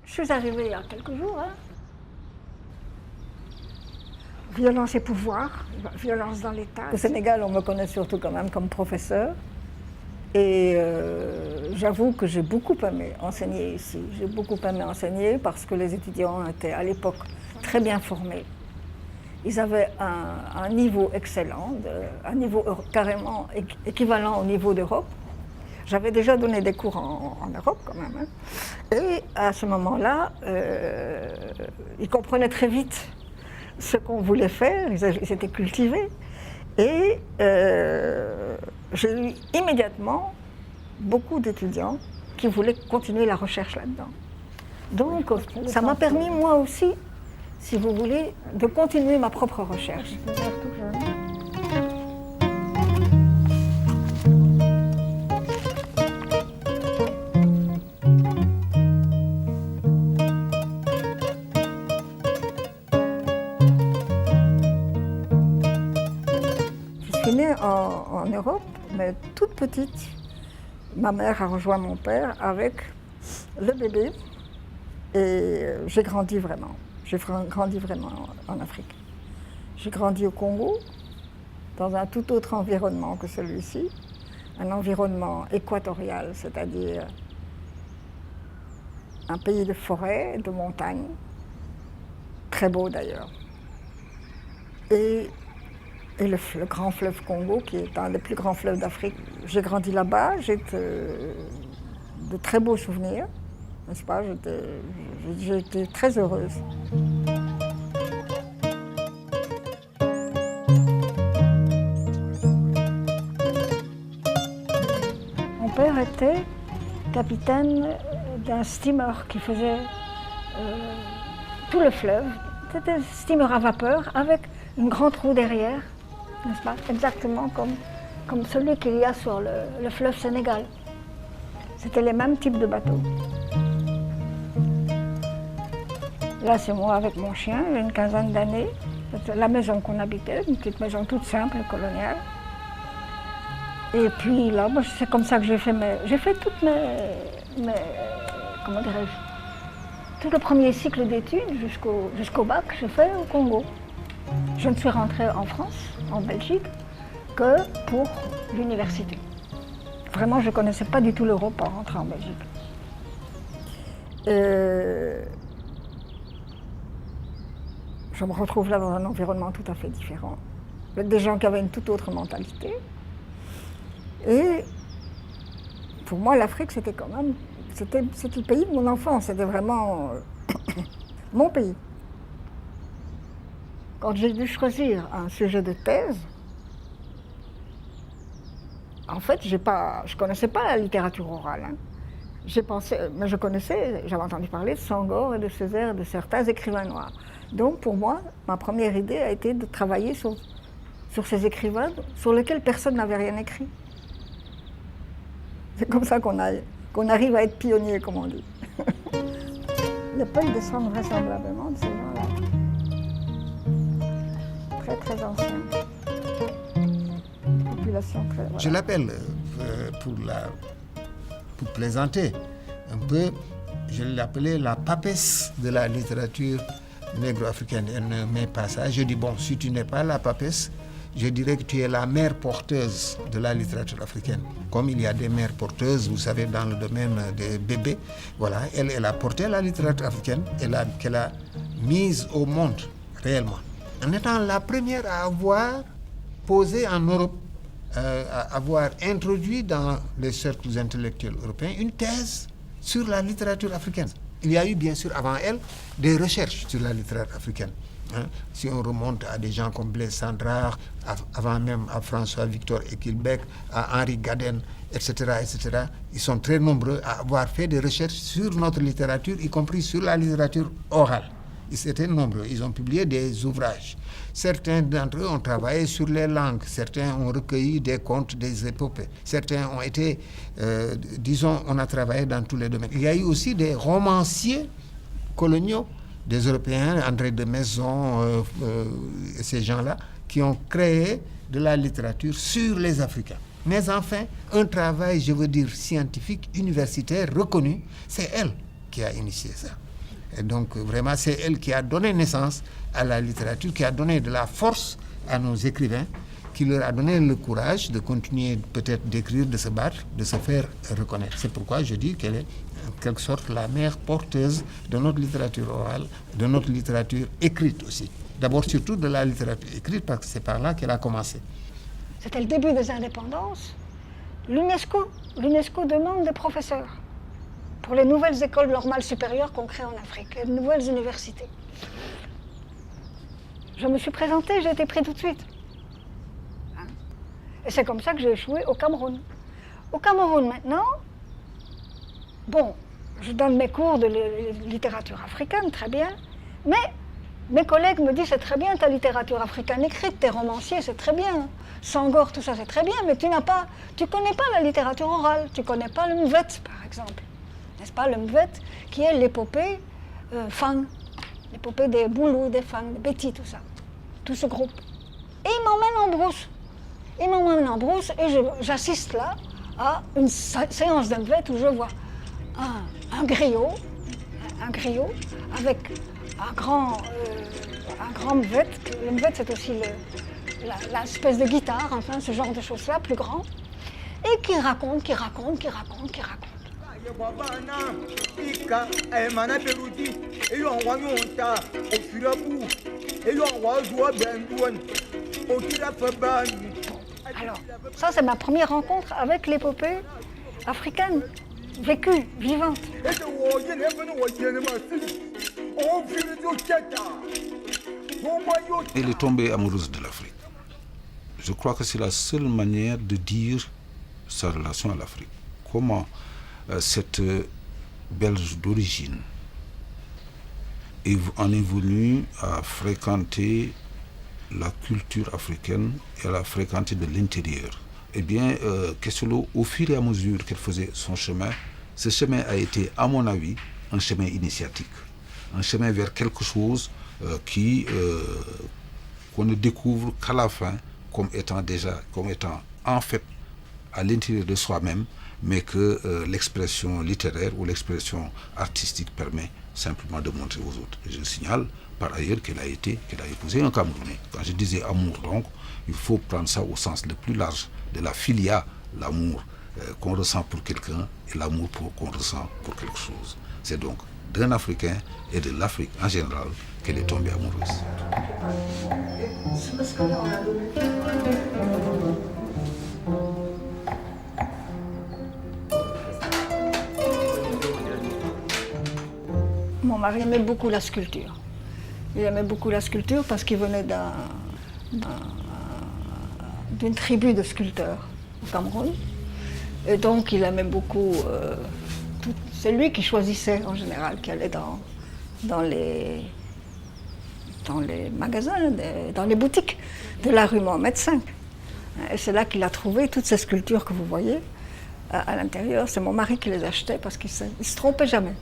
Je suis arrivée il y a quelques jours. Violence et pouvoir, violence dans l'État. Au Sénégal, on me connaît surtout quand même comme professeur. Et j'avoue que j'ai beaucoup aimé enseigner ici. J'ai beaucoup aimé enseigner parce que les étudiants étaient à l'époque très bien formés. Ils avaient un niveau excellent, un niveau carrément équivalent au niveau d'Europe. J'avais déjà donné des cours en Europe quand même. Et à ce moment-là, ils comprenaient très vite ce qu'on voulait faire, ils étaient cultivés. Et j'ai eu immédiatement beaucoup d'étudiants qui voulaient continuer la recherche là-dedans. Donc ça m'a permis moi aussi, si vous voulez, de continuer ma propre recherche. Je suis née en Europe, mais toute petite. Ma mère a rejoint mon père avec le bébé et j'ai grandi vraiment. J'ai grandi vraiment en Afrique. J'ai grandi au Congo, dans un tout autre environnement que celui-ci, un environnement équatorial, c'est-à-dire un pays de forêt, de montagnes, très beau d'ailleurs. Et le grand fleuve Congo, qui est un des plus grands fleuves d'Afrique. J'ai grandi là-bas, j'ai de très beaux souvenirs, n'est-ce pas? J'étais très heureuse. Mon père était capitaine d'un steamer qui faisait tout le fleuve. C'était un steamer à vapeur avec une grande roue derrière, n'est-ce pas? Exactement comme celui qu'il y a sur le fleuve Sénégal. C'était les mêmes types de bateaux. Là, c'est moi avec mon chien, j'ai une quinzaine d'années. C'était la maison qu'on habitait, une petite maison toute simple, coloniale. Et puis là, c'est comme ça que j'ai fait toutes mes comment dirais-je, tout le premier cycle d'études jusqu'au bac, j'ai fait au Congo. Je ne suis rentrée en France, en Belgique, que pour l'université. Vraiment, je ne connaissais pas du tout l'Europe en rentrant en Belgique. Je me retrouve là dans un environnement tout à fait différent, avec des gens qui avaient une toute autre mentalité. Et pour moi, l'Afrique, c'était quand même, c'était le pays de mon enfance, c'était vraiment mon pays. Quand j'ai dû choisir un sujet de thèse, en fait, je ne connaissais pas la littérature orale. Hein. J'ai pensé, mais j'avais entendu parler de Senghor et de Césaire et de certains écrivains noirs. Donc pour moi, ma première idée a été de travailler sur ces écrivains sur lesquels personne n'avait rien écrit. C'est comme ça qu'on arrive à être pionnier, comme on dit. Les peuples descendent vraisemblablement de ces gens-là. Très très anciens. Population très... Voilà. Je l'appelle, pour plaisanter un peu, je l'appelais la papesse de la littérature négro-africaine. Elle ne met pas ça. Je dis, bon, si tu n'es pas la papesse, je dirais que tu es la mère porteuse de la littérature africaine. Comme il y a des mères porteuses, vous savez, dans le domaine des bébés, voilà, elle a porté la littérature africaine, qu'elle a mise au monde, réellement. En étant la première à avoir posé en Europe, à avoir introduit dans les cercles intellectuels européens une thèse sur la littérature africaine. Il y a eu, bien sûr, avant elle, des recherches sur la littérature africaine. Hein, si on remonte à des gens comme Blaise Cendrars, avant même à François-Victor Equilbec, à Henri Gaden, etc., etc., ils sont très nombreux à avoir fait des recherches sur notre littérature, y compris sur la littérature orale. Ils étaient nombreux, ils ont publié des ouvrages. Certains d'entre eux ont travaillé sur les langues, certains ont recueilli des contes, des épopées, certains ont été, on a travaillé dans tous les domaines. Il y a eu aussi des romanciers coloniaux, des Européens, André de Maison, ces gens-là, qui ont créé de la littérature sur les Africains. Mais enfin, un travail, je veux dire, scientifique, universitaire, reconnu, c'est elle qui a initié ça. Et donc vraiment, c'est elle qui a donné naissance à la littérature, qui a donné de la force à nos écrivains, qui leur a donné le courage de continuer peut-être d'écrire, de se battre, de se faire reconnaître. C'est pourquoi je dis qu'elle est en quelque sorte la mère porteuse de notre littérature orale, de notre littérature écrite aussi. D'abord surtout de la littérature écrite, parce que c'est par là qu'elle a commencé. C'était le début des indépendances. L'UNESCO demande des professeurs pour les nouvelles écoles normales supérieures qu'on crée en Afrique, les nouvelles universités. Je me suis présentée, j'ai été prise tout de suite. Et c'est comme ça que j'ai échoué au Cameroun. Au Cameroun maintenant, bon, je donne mes cours de littérature africaine, très bien, mais mes collègues me disent c'est très bien ta littérature africaine écrite, tes romanciers, c'est très bien, Senghor, tout ça c'est très bien, mais tu connais pas la littérature orale, tu connais pas le Mvet par exemple, n'est-ce pas, le Mvet qui est l'épopée Fang, l'épopée des Boulous, des Fang, des Betty, tout ça, tout ce groupe. Et ils m'emmènent en brousse. Ils m'emmènent en brousse et j'assiste là à une séance de Mvet où je vois un griot avec un grand Mvet. Le Mvet c'est aussi l'espèce de guitare, enfin ce genre de choses-là, plus grand, et qui raconte. Alors, ça c'est ma première rencontre avec l'épopée africaine, vécue, vivante. Elle est tombée amoureuse de l'Afrique. Je crois que c'est la seule manière de dire sa relation à l'Afrique. Comment cette Belge d'origine en est venue à fréquenter la culture africaine et à la fréquenter de l'intérieur. Eh bien, au fur et à mesure qu'elle faisait son chemin, ce chemin a été, à mon avis, un chemin initiatique, un chemin vers quelque chose qu'on ne découvre qu'à la fin comme étant en fait à l'intérieur de soi-même, mais que l'expression littéraire ou l'expression artistique permet simplement de montrer aux autres. Et je signale par ailleurs qu'elle a épousé un Camerounais. Quand je disais amour, donc, il faut prendre ça au sens le plus large de la philia, l'amour qu'on ressent pour quelqu'un et l'amour qu'on ressent pour quelque chose. C'est donc d'un Africain et de l'Afrique en général qu'elle est tombée amoureuse. Mon mari aimait beaucoup la sculpture. Il aimait beaucoup la sculpture parce qu'il venait d'une tribu de sculpteurs au Cameroun. Et donc il aimait beaucoup... c'est lui qui choisissait en général, qui allait dans les magasins, dans les boutiques de la rue Mohamed V. Et c'est là qu'il a trouvé toutes ces sculptures que vous voyez à l'intérieur. C'est mon mari qui les achetait parce qu'il ne se trompait jamais.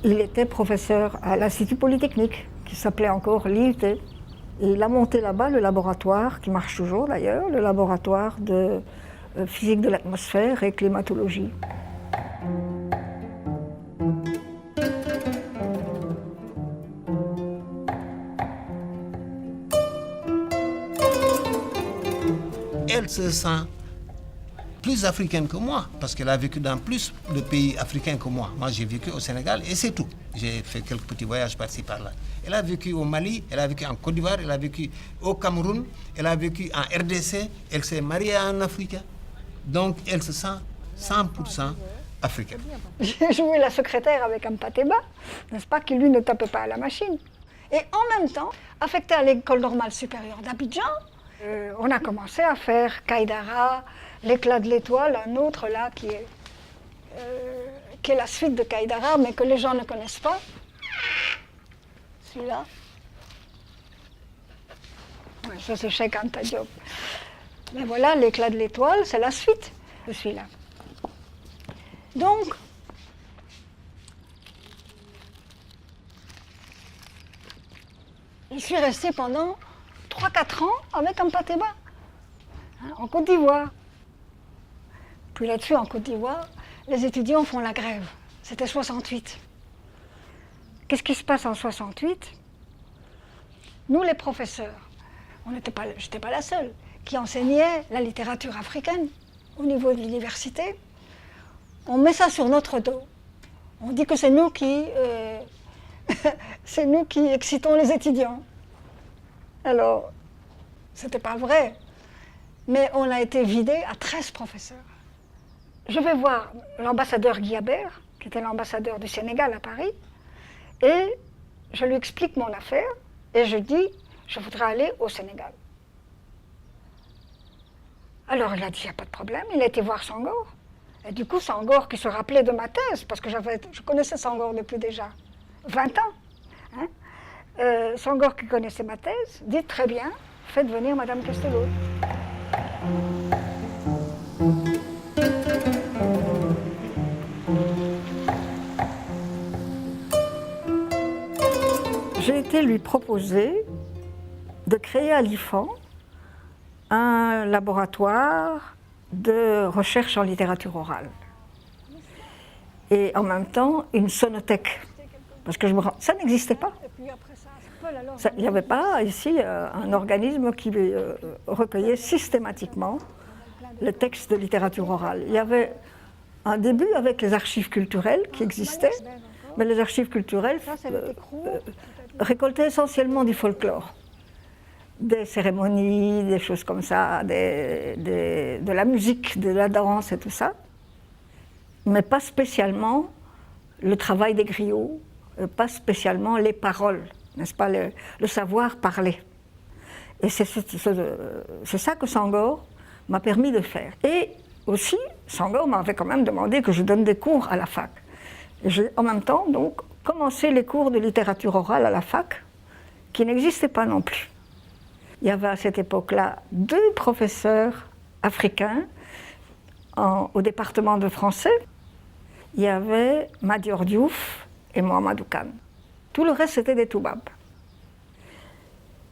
Il était professeur à l'Institut Polytechnique, qui s'appelait encore l'IUT. Et il a monté là-bas le laboratoire, qui marche toujours d'ailleurs, le laboratoire de physique de l'atmosphère et climatologie. Elle se sent plus africaine que moi, parce qu'elle a vécu dans plus de pays africains que moi. Moi, j'ai vécu au Sénégal et c'est tout. J'ai fait quelques petits voyages par-ci, par-là. Elle a vécu au Mali, elle a vécu en Côte d'Ivoire, elle a vécu au Cameroun, elle a vécu en RDC, elle s'est mariée à un Africain. Donc, elle se sent 100% africaine. J'ai joué la secrétaire avec Mpateba, n'est-ce pas, qui lui ne tapait pas à la machine. Et en même temps, affecté à l'école normale supérieure d'Abidjan, on a commencé à faire Kaïdara, l'éclat de l'étoile, un autre là qui est la suite de Kaïdara, mais que les gens ne connaissent pas. Celui-là. Ouais, ça c'est Cheikh Anta Diop. Mais voilà, l'éclat de l'étoile, c'est la suite de celui-là. Donc, je suis restée pendant 3-4 ans avec Mpateba, en Côte d'Ivoire. Puis là-dessus, en Côte d'Ivoire, les étudiants font la grève. C'était 68. qu'est-ce qui se passe en 68 ? Nous, les professeurs, je n'étais pas la seule, qui enseignait la littérature africaine au niveau de l'université, on met ça sur notre dos. On dit que c'est nous qui excitons les étudiants. Alors, c'était pas vrai, mais on a été vidé à 13 professeurs. Je vais voir l'ambassadeur Guillabert, qui était l'ambassadeur du Sénégal à Paris, et je lui explique mon affaire, et je dis, je voudrais aller au Sénégal. Alors il a dit, il n'y a pas de problème, il a été voir Senghor. Et du coup, Senghor qui se rappelait de ma thèse, parce que je connaissais Senghor depuis déjà 20 ans. Senghor qui connaissait ma thèse, dit très bien, faites venir Madame Castelot. J'ai été lui proposer de créer à l'IFAN un laboratoire de recherche en littérature orale. Et en même temps, une sonothèque. Parce que ça n'existait pas. Il n'y avait pas ici un organisme qui recueillait systématiquement les textes de littérature orale. Il y avait un début avec les archives culturelles qui existaient, mais les archives culturelles récoltaient essentiellement du folklore. Des cérémonies, des choses comme ça, de la musique, de la danse et tout ça, mais pas spécialement le travail des griots, pas spécialement les paroles, n'est-ce pas, le savoir parler. Et c'est ça que Senghor m'a permis de faire. Et aussi, Senghor m'avait quand même demandé que je donne des cours à la fac. Et j'ai en même temps donc commencé les cours de littérature orale à la fac, qui n'existaient pas non plus. Il y avait à cette époque-là 2 professeurs africains au département de français. Il y avait Madior Diouf et Mohamedou Kane. Tout le reste, c'était des Toubabs.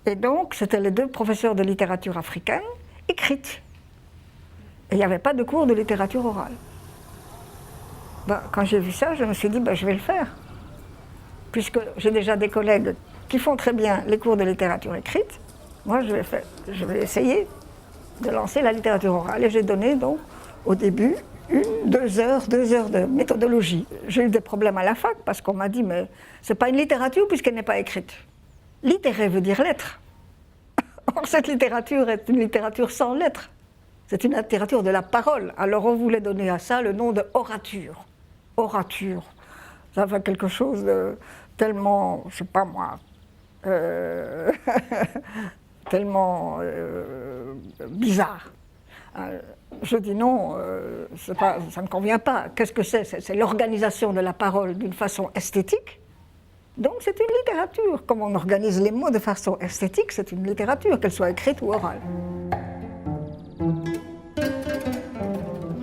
Et donc, c'était les 2 professeurs de littérature africaine écrite. Et il n'y avait pas de cours de littérature orale. Quand j'ai vu ça, je me suis dit, je vais le faire. Puisque j'ai déjà des collègues qui font très bien les cours de littérature écrite, moi, je vais essayer de lancer la littérature orale. Et j'ai donné donc, au début, 2 heures de méthodologie. J'ai eu des problèmes à la fac parce qu'on m'a dit, mais c'est pas une littérature puisqu'elle n'est pas écrite. Littérer veut dire lettre. Or, cette littérature est une littérature sans lettres. C'est une littérature de la parole. Alors, on voulait donner à ça le nom de orature. Orature. Ça fait quelque chose de tellement, je sais pas moi, tellement bizarre. Je dis non, ça ne convient pas. Qu'est-ce que c'est ? C'est l'organisation de la parole d'une façon esthétique. Donc c'est une littérature. Comme on organise les mots de façon esthétique, c'est une littérature, qu'elle soit écrite ou orale. On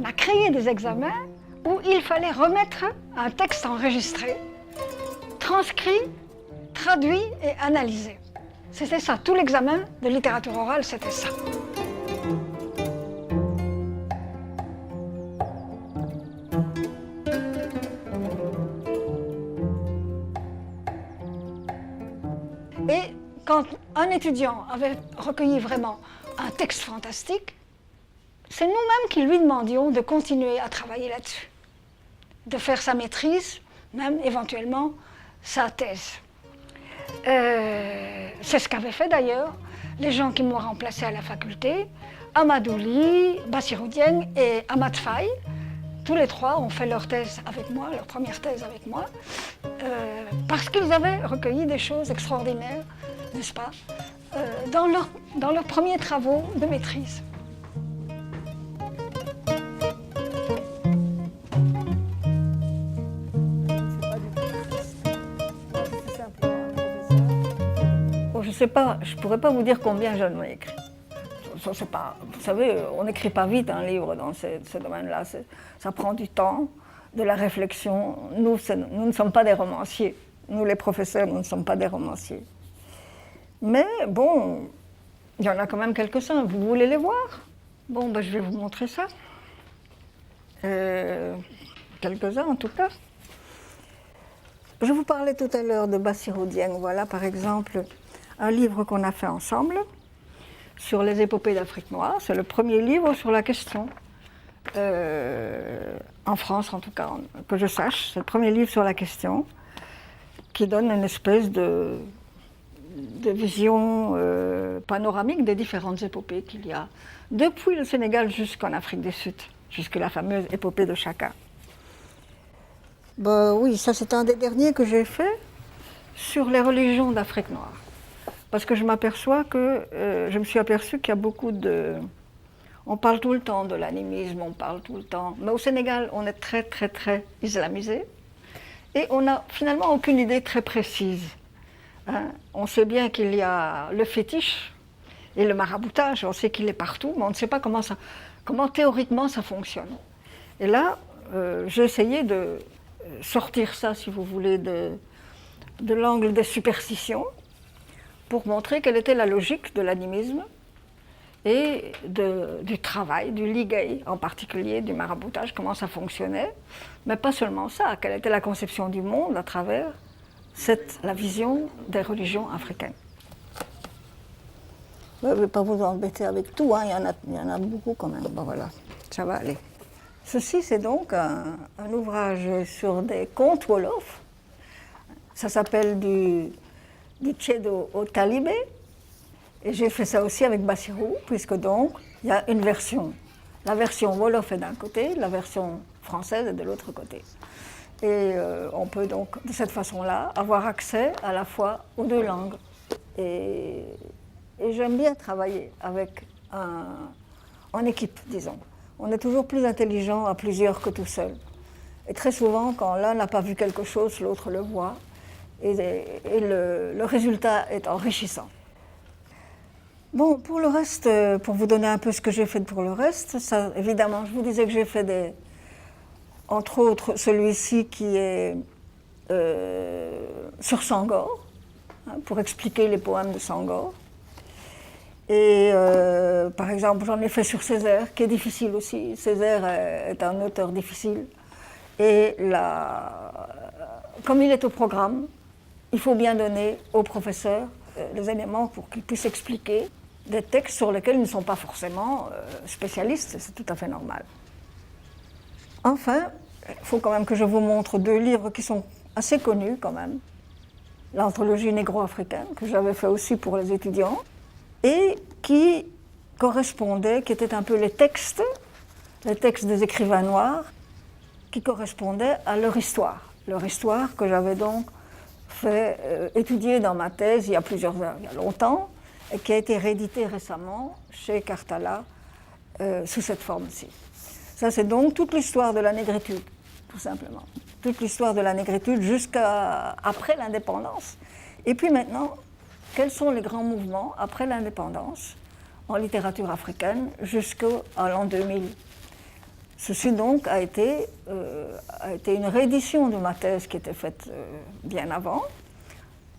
a créé des examens où il fallait remettre un texte enregistré, transcrit, traduit et analysé. C'était ça, tout l'examen de littérature orale, c'était ça. Et quand un étudiant avait recueilli vraiment un texte fantastique, c'est nous-mêmes qui lui demandions de continuer à travailler là-dessus, de faire sa maîtrise, même éventuellement sa thèse. C'est ce qu'avaient fait d'ailleurs les gens qui m'ont remplacé à la faculté, Amadou Ly, Bassirou Dieng et Ahmad Faye. Tous les 3 ont fait leur thèse avec moi, leur première thèse avec moi, parce qu'ils avaient recueilli des choses extraordinaires, n'est-ce pas, dans leurs premiers travaux de maîtrise. Je ne sais pas, je ne pourrais pas vous dire combien j'en ai écrit. Pas, vous savez, on n'écrit pas vite un livre dans ce domaine-là. Ça prend du temps, de la réflexion. Nous ne sommes pas des romanciers. Nous, les professeurs, nous ne sommes pas des romanciers. Mais bon, il y en a quand même quelques-uns. Vous voulez les voir ? Bon, je vais vous montrer ça. Quelques-uns en tout cas. Je vous parlais tout à l'heure de Bassirou Dieng. Voilà par exemple un livre qu'on a fait ensemble sur les épopées d'Afrique noire. C'est le premier livre sur la question, en France en tout cas, que je sache. C'est le premier livre sur la question qui donne une espèce de vision panoramique des différentes épopées qu'il y a, depuis le Sénégal jusqu'en Afrique du Sud, jusqu'à la fameuse épopée de Chaka. Oui, ça c'est un des derniers que j'ai fait sur les religions d'Afrique noire. Parce que je me suis aperçue qu'il y a beaucoup de... On parle tout le temps de l'animisme, on parle tout le temps... Mais au Sénégal, on est très, très, très islamisé. Et on n'a finalement aucune idée très précise. Hein? On sait bien qu'il y a le fétiche et le maraboutage, on sait qu'il est partout, mais on ne sait pas comment théoriquement ça fonctionne. Et là, j'ai essayé de sortir ça, si vous voulez, de l'angle des superstitions, pour montrer quelle était la logique de l'animisme et du travail, du liguey en particulier, du maraboutage, comment ça fonctionnait, mais pas seulement ça, quelle était la conception du monde à travers la vision des religions africaines. Je ne vais pas vous embêter avec tout, hein. Il y en a beaucoup quand même. Bon voilà, ça va aller. Ceci, c'est donc un ouvrage sur des contes wolof. Ça s'appelle du Tchedo au Talibé. Et j'ai fait ça aussi avec Bassirou, puisque donc, il y a une version. La version wolof est d'un côté, la version française est de l'autre côté. Et on peut donc, de cette façon-là, avoir accès à la fois aux deux langues. Et j'aime bien travailler en équipe, disons. On est toujours plus intelligent à plusieurs que tout seul. Et très souvent, quand l'un n'a pas vu quelque chose, l'autre le voit. Et le résultat est enrichissant. Bon, pour le reste, pour vous donner un peu ce que j'ai fait pour le reste, ça, évidemment, je vous disais que j'ai fait entre autres celui-ci qui est sur Senghor, hein, pour expliquer les poèmes de Senghor. Et par exemple, j'en ai fait sur Césaire, qui est difficile aussi. Césaire est un auteur difficile. Et comme il est au programme, il faut bien donner au professeur les éléments pour qu'il puisse expliquer des textes sur lesquels ils ne sont pas forcément spécialistes, c'est tout à fait normal. Enfin, il faut quand même que je vous montre deux livres qui sont assez connus quand même. L'anthologie négro-africaine, que j'avais fait aussi pour les étudiants, et qui étaient un peu les textes des écrivains noirs, qui correspondaient à leur histoire que j'avais donc fait étudier dans ma thèse il y a longtemps, et qui a été rééditée récemment chez Cartala sous cette forme-ci. Ça, c'est donc toute l'histoire de la négritude, tout simplement. Toute l'histoire de la négritude jusqu'à après l'indépendance. Et puis maintenant, quels sont les grands mouvements après l'indépendance en littérature africaine jusqu'à l'an 2000. Ceci donc a été une réédition de ma thèse qui était faite bien avant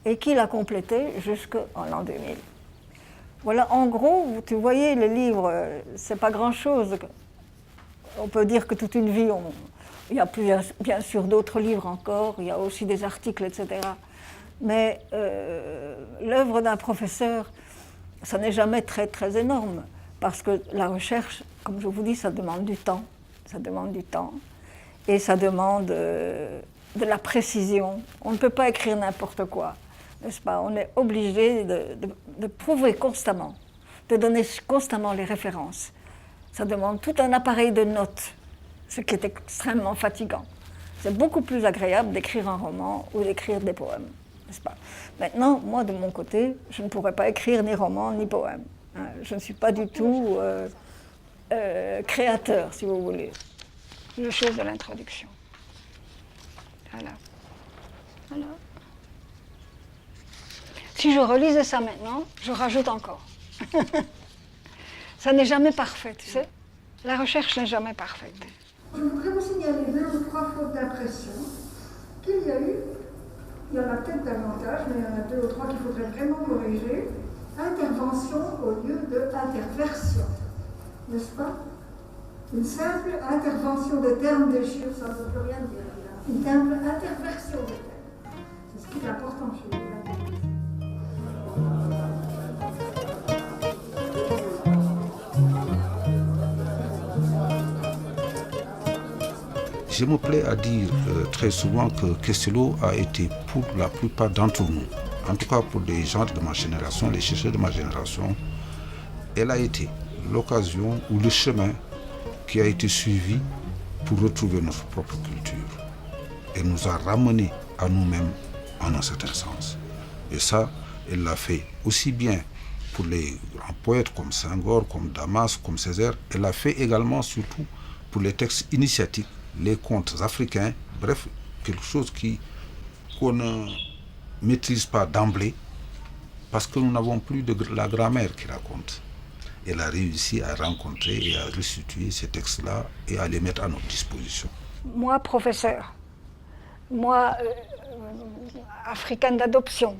et qui l'a complétée jusqu'en l'an 2000. Voilà, en gros, vous voyez, les livres, c'est pas grand-chose. On peut dire que toute une vie, il y a bien sûr d'autres livres encore, il y a aussi des articles, etc. Mais l'œuvre d'un professeur, ça n'est jamais très, très énorme, parce que la recherche, comme je vous dis, ça demande du temps. Ça demande du temps et ça demande de la précision. On ne peut pas écrire n'importe quoi, n'est-ce pas? On est obligé de prouver constamment, de donner constamment les références. Ça demande tout un appareil de notes, ce qui est extrêmement fatigant. C'est beaucoup plus agréable d'écrire un roman ou d'écrire des poèmes, n'est-ce pas? Maintenant, moi, de mon côté, je ne pourrais pas écrire ni roman ni poème. Hein. Je ne suis pas du tout créateur, si vous voulez. Le chose de l'introduction. Voilà. Voilà. Si je relisais ça maintenant, je rajoute encore. Ça n'est jamais parfait, tu sais. La recherche n'est jamais parfaite. Je voudrais vous signaler 2 ou 3 fautes d'impression qu'il y a eu. Il y en a peut-être davantage, mais il y en a 2 ou 3 qu'il faudrait vraiment corriger. Intervention au lieu de interversion. N'est-ce pas? Une simple intervention de termes déchirés, ça ne veut plus rien dire. Une simple interversion de termes. Je me plais à dire très souvent que Kestelo a été pour la plupart d'entre nous, en tout cas pour les gens de ma génération, les chercheurs de ma génération, elle a été l'occasion ou le chemin qui a été suivi pour retrouver notre propre culture. Elle nous a ramenés à nous-mêmes en un certain sens. Et ça, elle l'a fait aussi bien pour les grands poètes comme Senghor, comme Damas, comme Césaire. Elle l'a fait également surtout pour les textes initiatiques, les contes africains, bref, quelque chose qu'on ne maîtrise pas d'emblée parce que nous n'avons plus de la grammaire qui raconte. Elle a réussi à rencontrer et à restituer ces textes-là et à les mettre à notre disposition. Moi, professeur, moi, africaine d'adoption,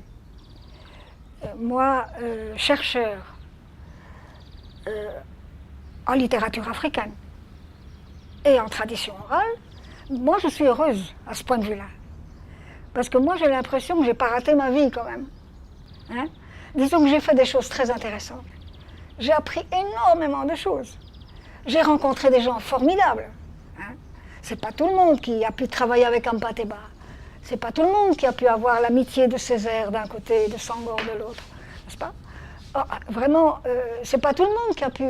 moi, chercheur en littérature africaine et en tradition orale, moi je suis heureuse à ce point de vue-là. Parce que moi j'ai l'impression que j'ai pas raté ma vie quand même. Hein? Disons que j'ai fait des choses très intéressantes. J'ai appris énormément de choses. J'ai rencontré des gens formidables. Hein? C'est pas tout le monde qui a pu travailler avec Ampateba. C'est pas tout le monde qui a pu avoir l'amitié de Césaire d'un côté et de Senghor de l'autre. N'est-ce pas? Vraiment, c'est pas tout le monde qui a pu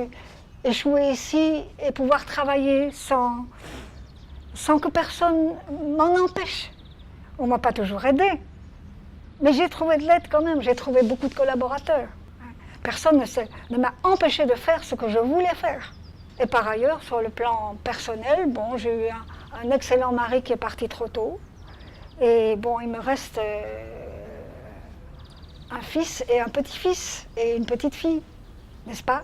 échouer ici et pouvoir travailler sans que personne m'en empêche. On ne m'a pas toujours aidé, mais j'ai trouvé de l'aide quand même, j'ai trouvé beaucoup de collaborateurs. Personne ne m'a empêché de faire ce que je voulais faire. Et par ailleurs, sur le plan personnel, bon, j'ai eu un excellent mari qui est parti trop tôt. Et bon, il me reste un fils et un petit-fils et une petite fille, n'est-ce pas?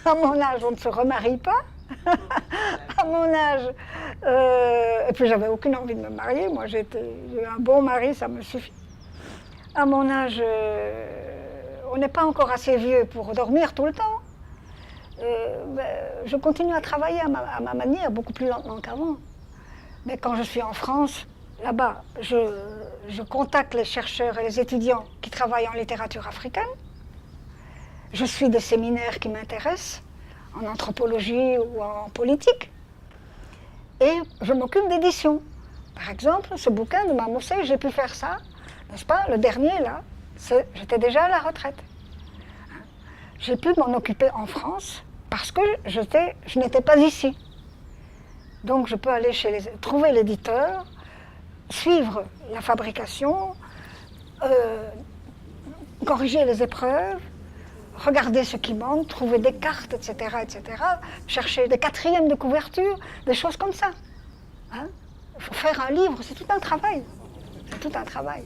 À mon âge, on ne se remarie pas. À mon âge, et puis j'avais aucune envie de me marier. Moi, j'ai eu un bon mari, ça me suffit. À mon âge, on n'est pas encore assez vieux pour dormir tout le temps. Je continue à travailler à ma manière, beaucoup plus lentement qu'avant. Mais quand je suis en France, là-bas, je contacte les chercheurs et les étudiants qui travaillent en littérature africaine. Je suis des séminaires qui m'intéressent, en anthropologie ou en politique. Et je m'occupe d'édition. Par exemple, ce bouquin de Mamoussé, j'ai pu faire ça, n'est-ce pas? Le dernier, là, j'étais déjà à la retraite. J'ai pu m'en occuper en France parce que je n'étais pas ici. Donc je peux aller trouver l'éditeur, suivre la fabrication, corriger les épreuves, regarder ce qui manque, trouver des cartes, etc., chercher des quatrièmes de couverture, des choses comme ça. Hein? Faire un livre, c'est tout un travail. C'est tout un travail.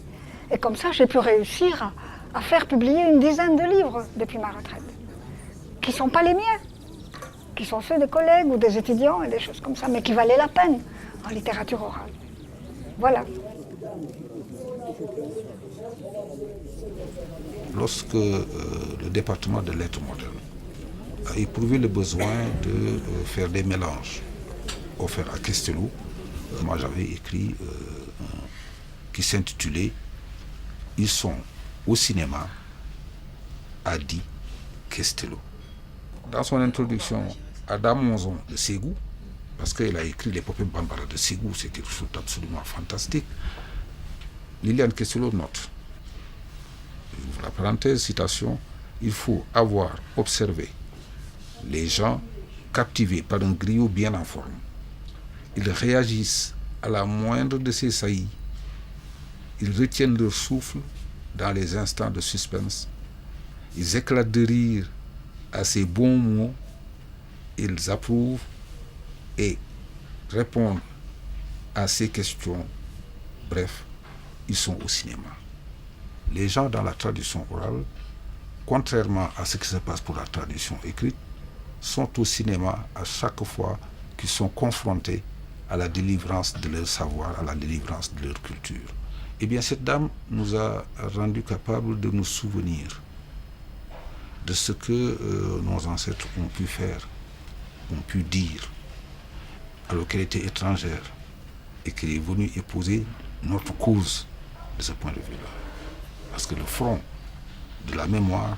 Et comme ça, j'ai pu réussir à faire publier une dizaine de livres depuis ma retraite, qui ne sont pas les miens, qui sont ceux des collègues ou des étudiants et des choses comme ça, mais qui valaient la peine en littérature orale. Voilà. Lorsque le département de lettres modernes a éprouvé le besoin de faire des mélanges offerts à Kestelo, moi j'avais écrit qui s'intitulait « Ils sont au cinéma » a dit Kestelo. Dans son introduction à Damonzon de Ségou, parce qu'il a écrit l'épopée Bambara de Ségou, c'est quelque chose d'absolument fantastique, Liliane Kestelo note, la parenthèse, citation, il faut avoir observé les gens captivés par un griot bien en forme. Ils réagissent à la moindre de ces saillies. Ils retiennent leur souffle dans les instants de suspense. Ils éclatent de rire à ces bons mots. Ils approuvent et répondent à ces questions. Bref, ils sont au cinéma. Les gens dans la tradition orale, contrairement à ce qui se passe pour la tradition écrite, sont au cinéma à chaque fois qu'ils sont confrontés à la délivrance de leur savoir, à la délivrance de leur culture. Eh bien, cette dame nous a rendu capables de nous souvenir de ce que nos ancêtres ont pu faire, ont pu dire, alors qu'elle était étrangère et qu'elle est venue épouser notre cause de ce point de vue-là. Parce que le front de la mémoire,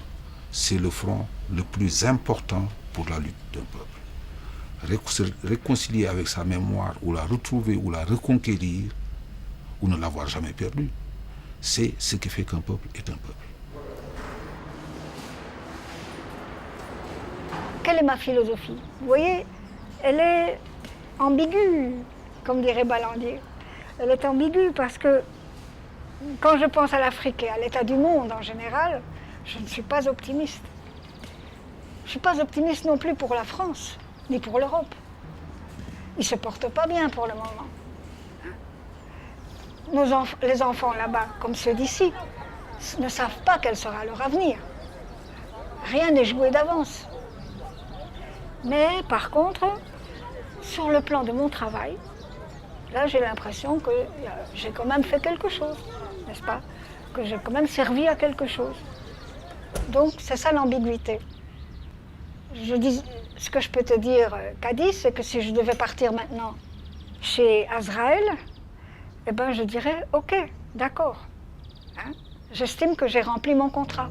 c'est le front le plus important pour la lutte d'un peuple. se réconcilier avec sa mémoire, ou la retrouver, ou la reconquérir, ou ne l'avoir jamais perdue. C'est ce qui fait qu'un peuple est un peuple. Quelle est ma philosophie? Vous voyez, elle est ambiguë, comme dirait Ballandier. Elle est ambiguë parce que quand je pense à l'Afrique et à l'état du monde en général, je ne suis pas optimiste. Je ne suis pas optimiste non plus pour la France, ni pour l'Europe. Ils ne se portent pas bien pour le moment. Les enfants là-bas, comme ceux d'ici, ne savent pas quel sera leur avenir. Rien n'est joué d'avance. Mais par contre, sur le plan de mon travail, là j'ai l'impression que j'ai quand même fait quelque chose, n'est-ce pas? Que j'ai quand même servi à quelque chose. Donc c'est ça l'ambiguïté. Ce que je peux te dire, Kadi, c'est que si je devais partir maintenant chez Azraël, eh ben je dirais ok, d'accord. Hein? J'estime que j'ai rempli mon contrat.